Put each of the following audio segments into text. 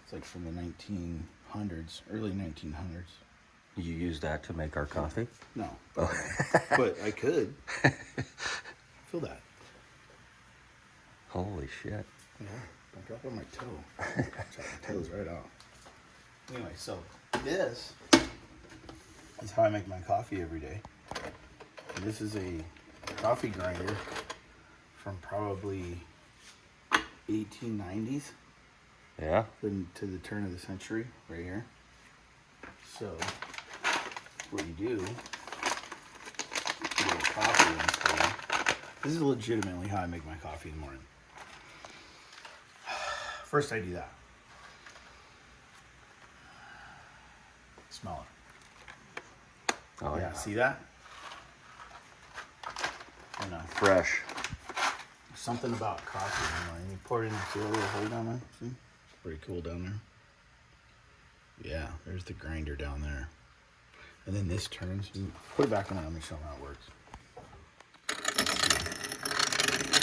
It's like from the 1900s, early 1900s. You use that to make our coffee? No, but, but I could. Feel that. Holy shit. Yeah, don't drop on my toe. Chop my toes right off. Anyway, so this is how I make my coffee every day. And this is a coffee grinder from probably 1890s. Yeah. To the turn of the century, right here. So, what you do, you get a coffee in this. This is legitimately how I make my coffee in the morning. First, I do that. Smell it. Oh yeah. See that? You know, Fresh. there's something about coffee. You pour it in, see that little hole down there? See? Pretty cool down there. Yeah, there's the grinder down there. And then this turns. Put it back on. Let me show them how it works.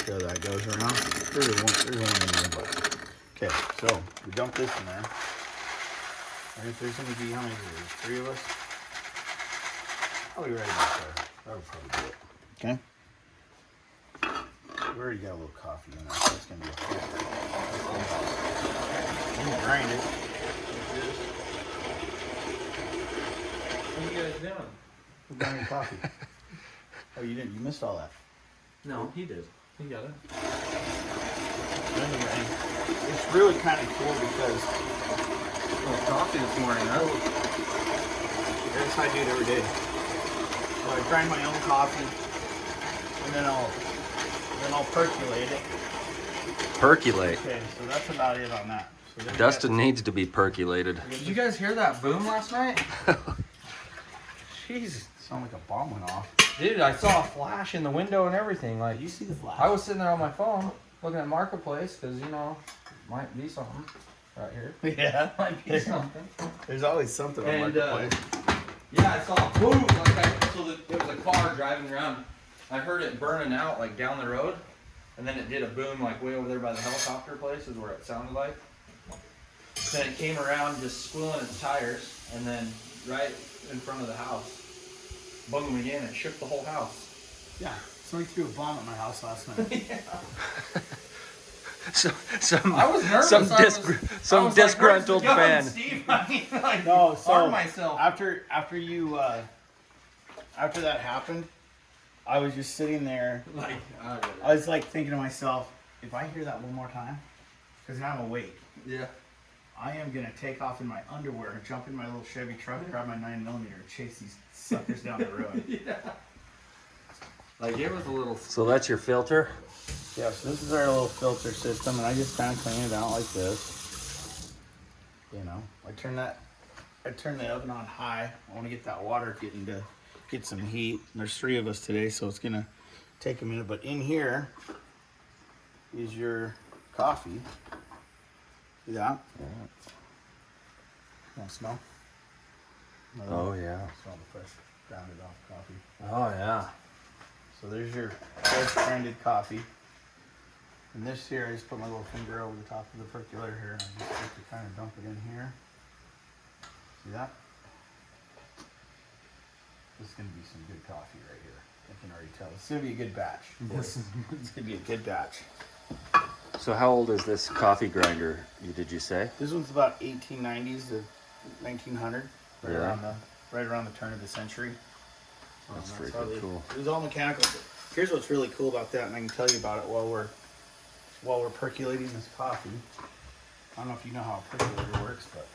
See how that goes around? There's one in there, but okay. So we dump this in there. And if there's going to be, how many is there? 3 of us. Probably right about there. That'll probably do it. Okay. We already got a little coffee in there, so it's going to be a filter. And grind it. What are you guys doing? We're grinding coffee. Oh, you didn't? You missed all that. No, he did. He got it. Anyway, it's really kind of cool because Coffee this morning, huh? that's how I do it every day. So I grind my own coffee, and then I'll percolate it. Percolate. Okay, so that's about it on that. So then we Dustin needs to be percolated. Did you guys hear that boom last night? Jesus. sound like a bomb went off. Dude, I saw a flash in the window and everything. Like, Did you see the flash? I was sitting there on my phone looking at Marketplace because, you know, might be something right here. Yeah, Might be something. there's always something on And, Marketplace. Yeah, I saw a boom. It was a car driving around. I heard it burning out like down the road, and then it did a boom like way over there by the helicopter place is where it sounded like. Then it came around just squealing its tires, and then right in front of the house, boom again. It shook the whole house. Yeah, somebody threw a bomb at my house last night. Yeah. Some I was nervous. some disgruntled like, fan. Steve, I mean, like, No, so arm myself. after that happened, I was just sitting there. Like, I was like thinking to myself, if I hear that one more time, because now I'm awake, yeah. I am gonna take off in my underwear and jump in my little Chevy truck, grab my 9mm, and chase these suckers down the road. Yeah. Like it was a little. So that's your filter? Yeah, so this is our little filter system, and I just kind of clean it out like this. You know, I turn the oven on high. I want to get that water get some heat. And there's 3 of us today, so it's gonna take a minute. But in here is your coffee. See that? Yeah. Want to smell? Oh yeah. Smell the fresh grounded off coffee. Oh yeah. So there's your fresh grinded coffee. And this here, I just put my little finger over the top of the percolator here, and I just like to kind of dump it in here. See that? This is going to be some good coffee right here. I can already tell. It's going to be a good batch. It's going to be a good batch. So how old is this coffee grinder? Did you say? This one's about 1890s to 1900, Yeah. right around the turn of the century. That's how freaking cool. It was all mechanical. Here's what's really cool about that, and I can tell you about it while we're percolating this coffee. I don't know if you know how a percolator works, but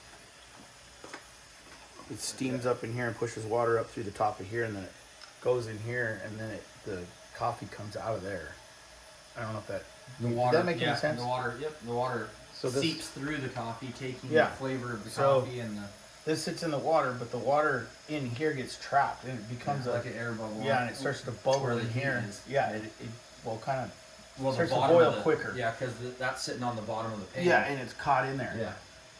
it steams up in here and pushes water up through the top of here, and then it goes in here, and then the coffee comes out of there. I don't know if that water. Does that make any sense? The water. Yep. The water So this- seeps through the coffee, taking Yeah. the flavor of the So- coffee and the This sits in the water, but the water in here gets trapped, and it becomes like an air bubble. yeah, and it starts to bubble where the in heat here. is. Yeah, it well kind of Well, starts the to bottom boil of the, quicker. Yeah, because that's sitting on the bottom of the pan. yeah, and it's caught in there. Yeah.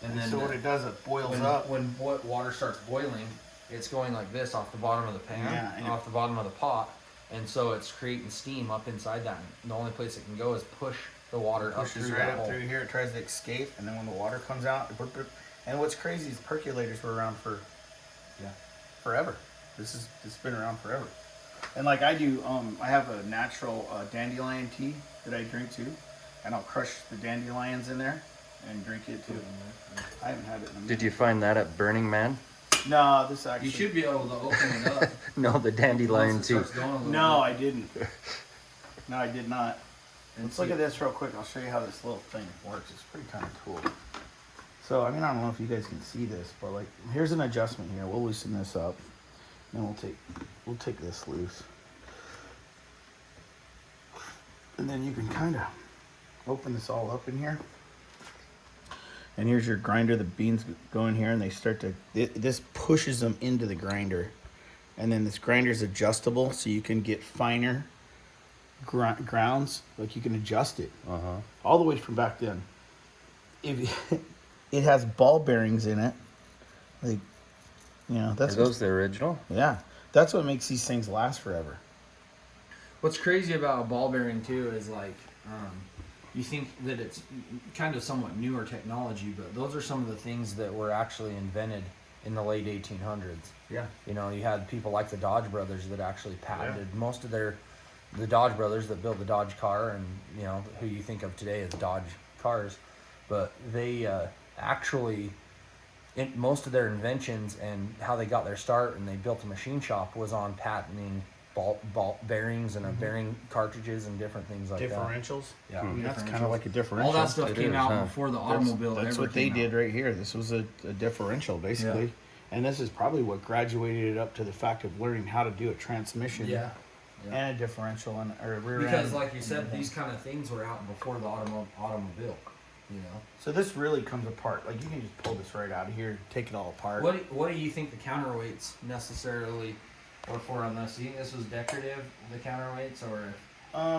And And then so what it does, it boils when, up. when water starts boiling, it's going like this off the bottom of the pan, Yeah, and off the bottom of the pot, and so it's creating steam up inside that. And the only place it can go is push the water up Pushes through right that up hole. through here. It tries to escape, and then when the water comes out, and what's crazy is percolators were around for forever. It's been around forever. And like I do, I have a natural dandelion tea that I drink too, and I'll crush the dandelions in there and drink it too. I haven't had it in a minute. Did you find that at Burning Man? No, this actually. You should be able to open it up. No, the dandelion Once it too. starts going a little No, bit. I didn't. No, I did not. And Let's look see- at this real quick. I'll show you how this little thing works. It's pretty kind of cool. So, I mean, I don't know if you guys can see this, but like, here's an adjustment here. We'll loosen this up, and we'll take this loose, and then you can kind of open this all up in here. And here's your grinder. The beans go in here, and they start to. This pushes them into the grinder, and then this grinder is adjustable, so you can get finer grounds. Like you can adjust it all the way from back then. If it has ball bearings in it, like that's Are those the original? yeah. That's what makes these things last forever. What's crazy about a ball bearing too is like, you think that it's kind of somewhat newer technology, but those are some of the things that were actually invented in the late 1800s. Yeah. You know, you had people like the Dodge brothers that actually patented most of the Dodge brothers that built the Dodge car, and you know who you think of today as Dodge cars, but they actually, most of their inventions and how they got their start and they built a machine shop was on patenting ball bearings and bearing cartridges and different things like Differentials. that. Yeah, I mean, that's differentials. kind of like a differential. All that stuff It came is, out huh? before the That's- automobile. That's ever what they came did out. right here. This was a differential, basically. Yeah. And this is probably what graduated it up to the fact of learning how to do a transmission Yeah. and a differential and or a rear Because, end. like you said, these kind of things were out before the automobile. You know. So this really comes apart. Like you can just pull this right out of here, take it all apart. What do you think the counterweights necessarily were for on this? Do you think this was decorative, the counterweights, or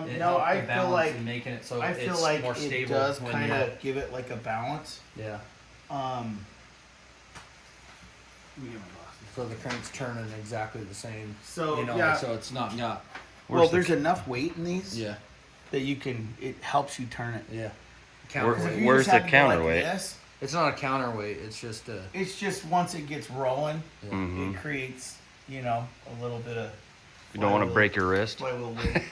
it no, helped I the feel balance like in making it so I it's feel like more it stable does when kind you're- of give it like a balance. Yeah. Let me get my glasses. So the crank's turning exactly the same. So, you know, yeah. like, so it's not. Well, Where's the there's enough weight in these Yeah. that it helps you turn it. Yeah. Where- Because if you Where's just the had to go like counterweight? this, It's not a counterweight. It's just a. it's just once it gets rolling, Mhm. it creates, a little bit of. You don't want to flywheel- break your wrist. flywheel weight,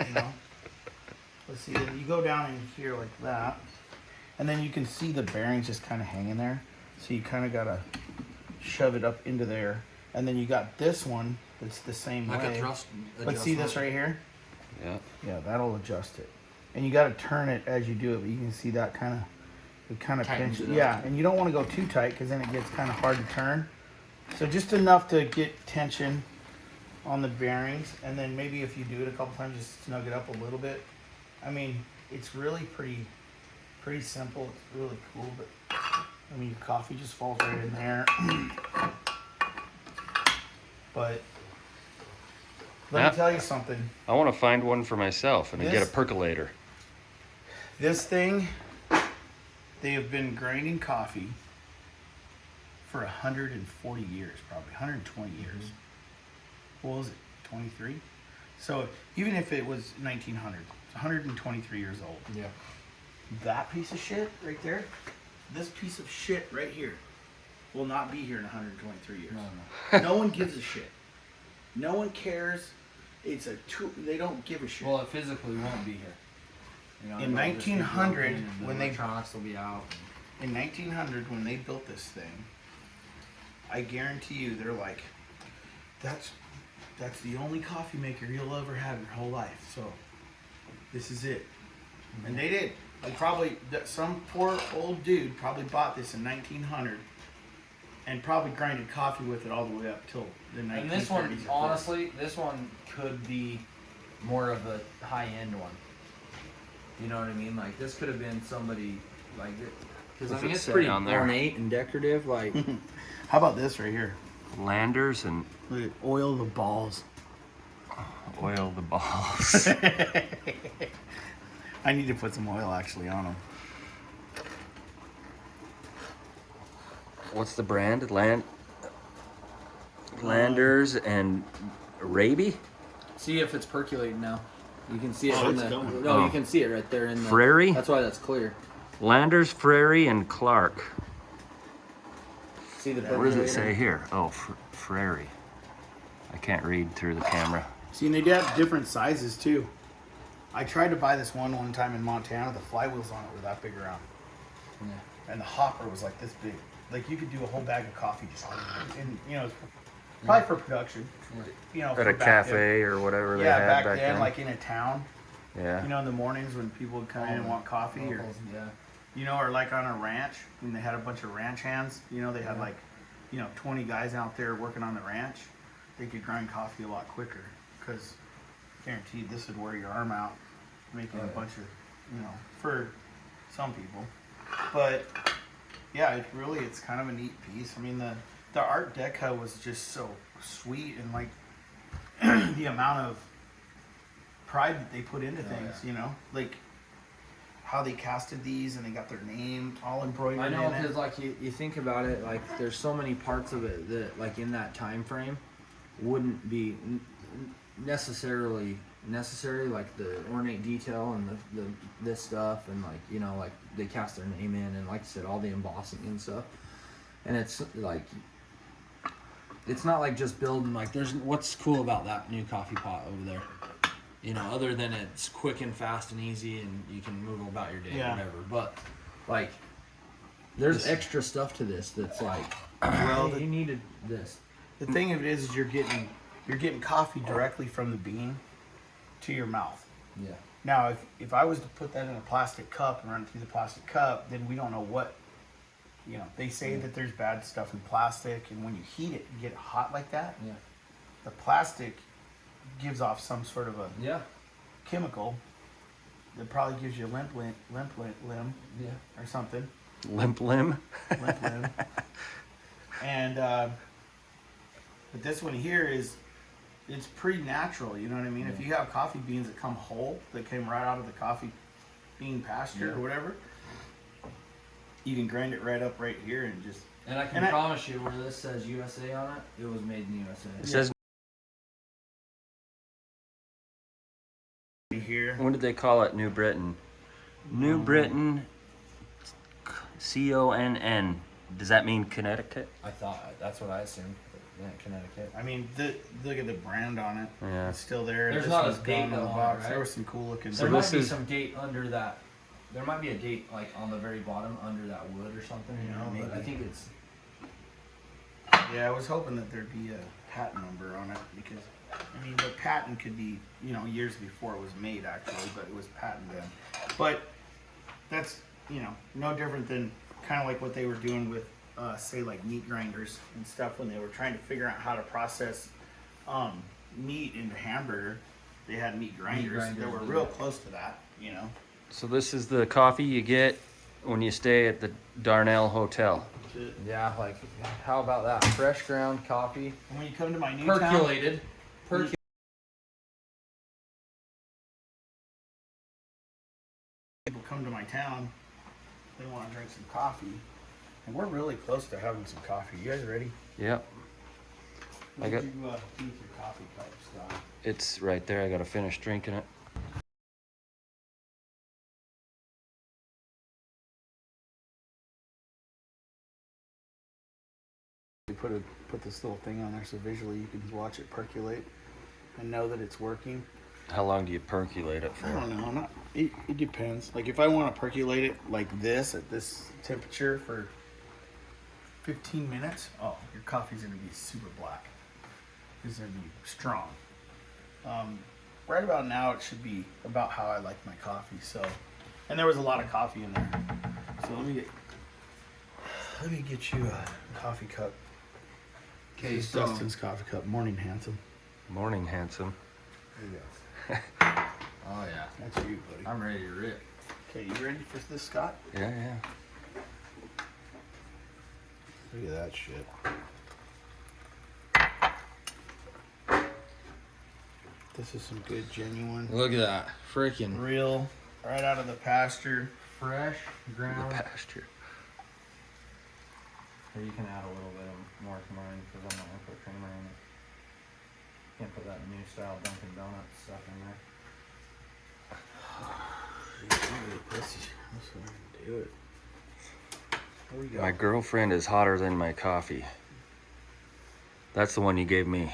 Let's see. You go down in here like that, and then you can see the bearings just kind of hanging there. So you kind of gotta shove it up into there, and then you got this one that's the same Like way. a thrust. But see this right here? Yeah. Yeah, that'll adjust it. And you got to turn it as you do it, but you can see that it kind of Tightens pinches. it up. Yeah, and you don't want to go too tight because then it gets kind of hard to turn. So just enough to get tension on the bearings, and then maybe if you do it a couple times, just snug it up a little bit. I mean, it's really pretty simple. It's really cool, but I mean, your coffee just falls right in there. But let Yeah. me tell you something. I want to find one for myself and then get a This- percolator. This thing, they have been grinding coffee for 140 years, probably 120 years. What was it, 23? So even if it was 1900, it's 123 years old. Yeah. That piece of shit right there, this piece of shit right here, will not be here in 123 years. No. No one gives a shit. No one cares. It's a tool. They don't give a shit. Well, it physically won't be here. You know, In it'll just be 1900, broken and when the they- electronics will be out. In 1900, when they built this thing, I guarantee you, they're like, that's the only coffee maker you'll ever have your whole life. So this is it. And they did. Like probably some poor old dude probably bought this in 1900 and probably grinded coffee with it all the way up till the 1930s. And this one, or 40s. honestly, this one could be more of a high-end one. You know what I mean? Like this could have been somebody like it, because I What's mean it it's say pretty on there? ornate and decorative. Like How about this right here? Landers and Look at oil the balls. oil the balls. I need to put some oil actually on them. What's the brand? Landers and Raby? see if it's percolating now. You can see it Oh, in it's the. going. No, Oh. you can see it right there in the. Frary? That's why that's clear. Landers, Frary, and Clark. See the. What does it percolator? say here? Oh, Frary. I can't read through the camera. See, and they have different sizes too. I tried to buy this one time in Montana. The flywheels on it were that big around, and the hopper was like this big. Like you could do a whole bag of coffee just, and you know, it's probably for production. You know, At for a back cafe or whatever they then. Yeah, had back then, then. like in a town. Yeah. You know, in the mornings when people would come in and want coffee, or Yeah. you know, or like on a ranch when they had a bunch of ranch hands. You know, they had like, you know, 20 guys out there working on the ranch. They could grind coffee a lot quicker because, guaranteed, this would wear your arm out making a bunch of, you know, for some people. But yeah, it's kind of a neat piece. I mean, the Art Deco was just so sweet, and like the amount of pride that they put into things, you know, like how they casted these and they got their name all embroidered I know, in it. because like you think about it, like there's so many parts of it that like in that time frame wouldn't be necessary, like the ornate detail and the this stuff, and like, you know, like they cast their name in, and like I said, all the embossing and stuff. And it's like, it's not like just building, like there's, what's cool about that new coffee pot over there, you know, other than it's quick and fast and easy and you can move about your day, Yeah. whatever. But like there's extra stuff to this that's like, Well, hey, you needed this. The thing of it is you're getting coffee directly from the bean to your mouth. Yeah. Now, if I was to put that in a plastic cup and run it through the plastic cup, then we don't know what, you know, they say that there's bad stuff in plastic, and when you heat it, you get it hot like that. Yeah. The plastic gives off some sort of a Yeah. chemical that probably gives you limp limb Yeah. or something. Limp limb? Limp limb. And but this one here it's pretty natural, you know what I mean? If you have coffee beans that come whole, that came right out of the coffee bean pasture or whatever, you can grind it right up right here and just. And I can promise you, where this says USA on it, it was made in the USA. It says, Here. what did they call it? New Britain. New Britain, CONN. Does that mean Connecticut? I thought that's what I assumed. Yeah, Connecticut. I mean, look at the brand on it. Yeah. It's still there. There's This not a one's date gone on the on it, box. right? There was some cool looking. There this might be is- some date under that. There might be a date like on the very bottom under that wood or something, you Yeah, know. But I maybe. think it's. Yeah, I was hoping that there'd be a patent number on it because, I mean, the patent could be, you know, years before it was made actually, but it was patent then. But that's, you know, no different than kind of like what they were doing with, say, like meat grinders and stuff when they were trying to figure out how to process meat into hamburger. They had meat grinders that were grinders, real close to that, you know. So this is the coffee you get when you stay at the Darnell Hotel. Yeah, like how about that? Fresh ground coffee, And when you come to my new town, percolated. people come to my town, they want to drink some coffee, and we're really close to having some coffee. You guys ready? Yep. I What got- did you do with your coffee cup, Scott? It's right there. I gotta finish drinking it. We put this little thing on there so visually you can watch it percolate and know that it's working. How long do you percolate it I for? don't know. It depends. Like if I want to percolate it like this at this temperature for 15 minutes, oh, your coffee's gonna be super black. It's gonna be strong. Right about now, it should be about how I like my coffee. So, and there was a lot of coffee in there. So let me get you a coffee cup. Okay, This is so Dustin's coffee cup. Morning, handsome. Morning, handsome. There you go. oh yeah, That's you, buddy. I'm ready to rip. Okay, you ready for this, Scott? Yeah, yeah. Look at that shit. This is some good, genuine, Look at that, freaking real, right out of the pasture. fresh The ground. pasture. Or you can add a little bit more to mine because I'm not gonna put creamer in it. Can't put that new style Dunkin' Donuts stuff in there. Do it. There we go. My girlfriend is hotter than my coffee. That's the one you gave me.